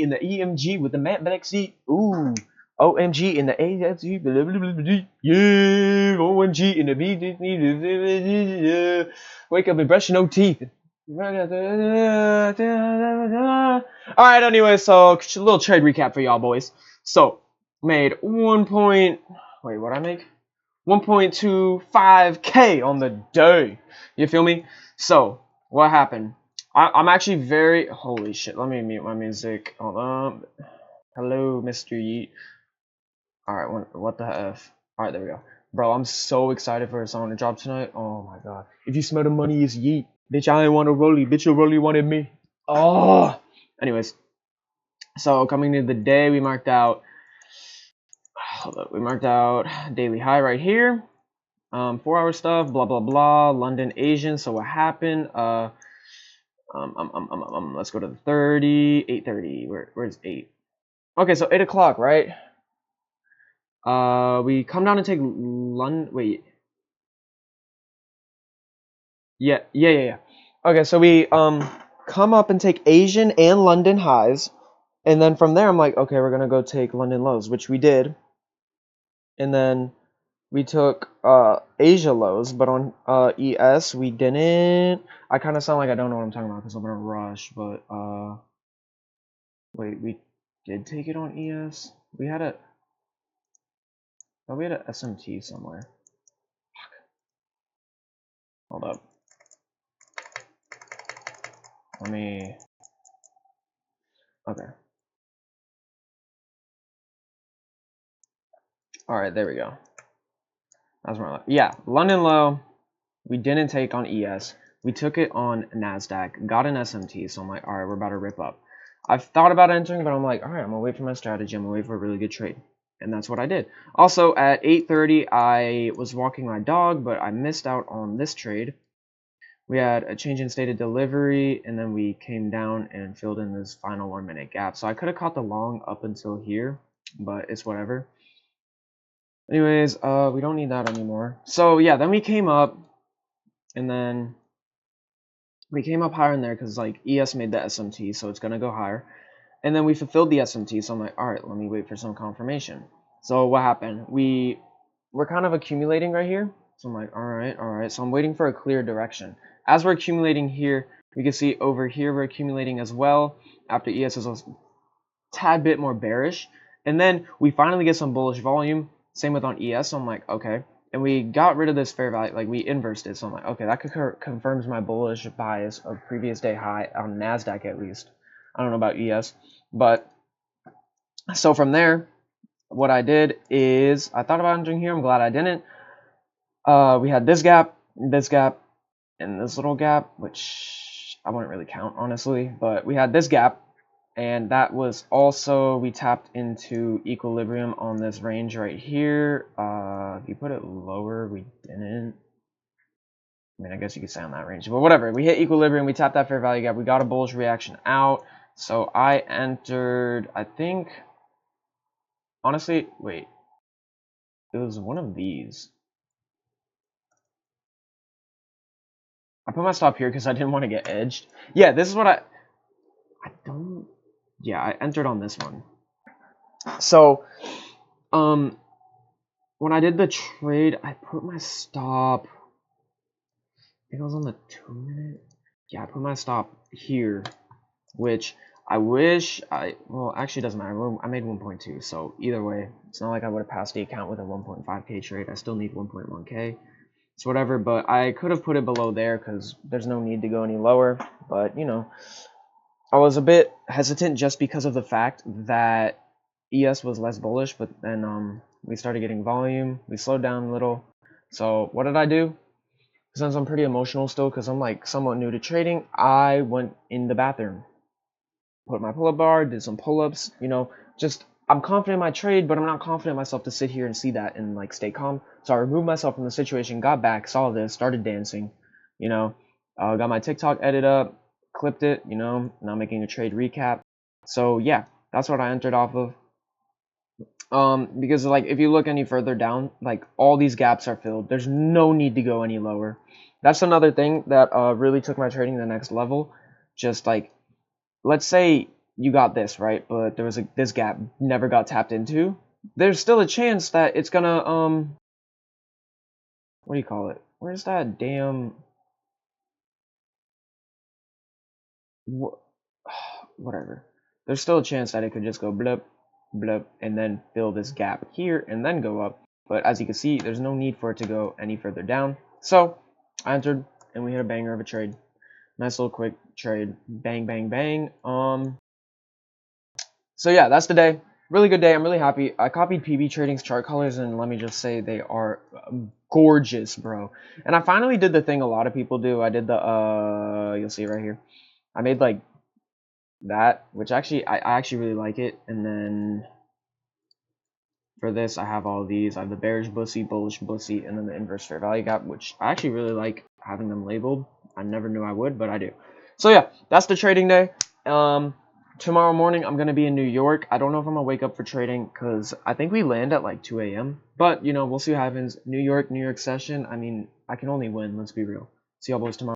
in the EMG with the matte black seat. Ooh. OMG in the AFC. Yeah. OMG in the B. Wake up and brush no teeth. Alright, anyway, so a little trade recap for y'all boys. So, made 1.25k on the day. You feel me? So, what happened? I'm actually very, holy shit, let me mute my music. Hold on. Hello, Mr. Yeet. Alright, what the F? Alright, there we go. Bro, I'm so excited for a song to drop tonight. Oh my god. If you smell the money, it's Yeet. Bitch, I ain't want a rollie. Bitch, your rollie wanted me. Oh. Anyways. So, coming to the day, we marked out. Hold up. We marked out daily high right here. 4-hour stuff. Blah, blah, blah. London, Asian. So, what happened? Let's go to the 30. 8:30. Where's 8? Okay, so 8 o'clock, right? We come down and take London. Wait. Yeah. Okay, so we come up and take Asian and London highs, and then from there I'm like, okay, we're gonna go take London lows, which we did, and then we took Asia lows, but on ES we didn't. I kind of sound like I don't know what I'm talking about because I'm in a rush, but wait, we did take it on ES. We had a SMT somewhere. Hold up. Let me. Okay. All right, there we go. That's more. Yeah, London low. We didn't take on ES. We took it on NASDAQ. Got an SMT. So I'm like, all right, we're about to rip up. I've thought about entering, but I'm like, all right, I'm gonna wait for my strategy. I'm gonna wait for a really good trade, and that's what I did. Also, at 8:30, I was walking my dog, but I missed out on this trade. We had a change in stated delivery, and then we came down and filled in this final 1-minute gap. So I could have caught the long up until here, but it's whatever. Anyways, we don't need that anymore. So yeah, then we came up, and then we came up higher in there because like ES made the SMT, so it's gonna go higher. And then we fulfilled the SMT, so I'm like, all right, let me wait for some confirmation. So what happened? We're kind of accumulating right here. So I'm like, all right. So I'm waiting for a clear direction. As we're accumulating here, we can see over here we're accumulating as well. After ES is a tad bit more bearish. And then we finally get some bullish volume. Same with on ES. So I'm like, okay. And we got rid of this fair value, like we inversed it. So I'm like, okay, that confirms my bullish bias of previous day high on NASDAQ at least. I don't know about ES. But so from there, what I did is I thought about entering here. I'm glad I didn't. We had this gap, and this little gap, which I wouldn't really count honestly, but we had this gap, and that was also, we tapped into equilibrium on this range right here. If you put it lower, we didn't. I mean, I guess you could say on that range, but whatever. We hit equilibrium, we tapped that fair value gap, we got a bullish reaction out. So I entered, I think, honestly, wait, it was one of these. I put my stop here because I didn't want to get edged. Yeah, this is what I entered on this one. So, when I did the trade, I put my stop, I think it was on the 2-minute. Yeah, I put my stop here, which I wish well, actually it doesn't matter. I made 1.2, so either way, it's not like I would have passed the account with a 1.5k trade. I still need 1.1k. It's whatever, but I could have put it below there because there's no need to go any lower. But, you know, I was a bit hesitant just because of the fact that ES was less bullish, but then we started getting volume. We slowed down a little. So what did I do? Since I'm pretty emotional still because I'm like somewhat new to trading, I went in the bathroom. Put my pull-up bar, did some pull-ups, you know, just I'm confident in my trade, but I'm not confident in myself to sit here and see that and like stay calm. So I removed myself from the situation, got back, saw this, started dancing, you know, got my TikTok edit up, clipped it, you know, now making a trade recap. So yeah, that's what I entered off of. Because like if you look any further down, like all these gaps are filled. There's no need to go any lower. That's another thing that really took my trading to the next level. Just like, let's say you got this, right? But there was this gap never got tapped into. There's still a chance that it's gonna what do you call it? Where's that damn whatever. There's still a chance that it could just go blip, blip, and then fill this gap here and then go up. But as you can see, there's no need for it to go any further down. So I entered and we hit a banger of a trade. Nice little quick trade. Bang, bang, bang. So yeah, that's the day. Really good day. I'm really happy. I copied PB Trading's chart colors, and let me just say they are gorgeous, bro. And I finally did the thing a lot of people do. I did the you'll see it right here. I made like that, which actually I actually really like it. And then for this, I have all these. I have the bearish bussy, bullish bussy, and then the inverse fair value gap, which I actually really like having them labeled. I never knew I would, but I do. So yeah, that's the trading day. Tomorrow morning, I'm going to be in New York. I don't know if I'm going to wake up for trading because I think we land at like 2 a.m. But, you know, we'll see what happens. New York session. I mean, I can only win. Let's be real. See y'all boys tomorrow.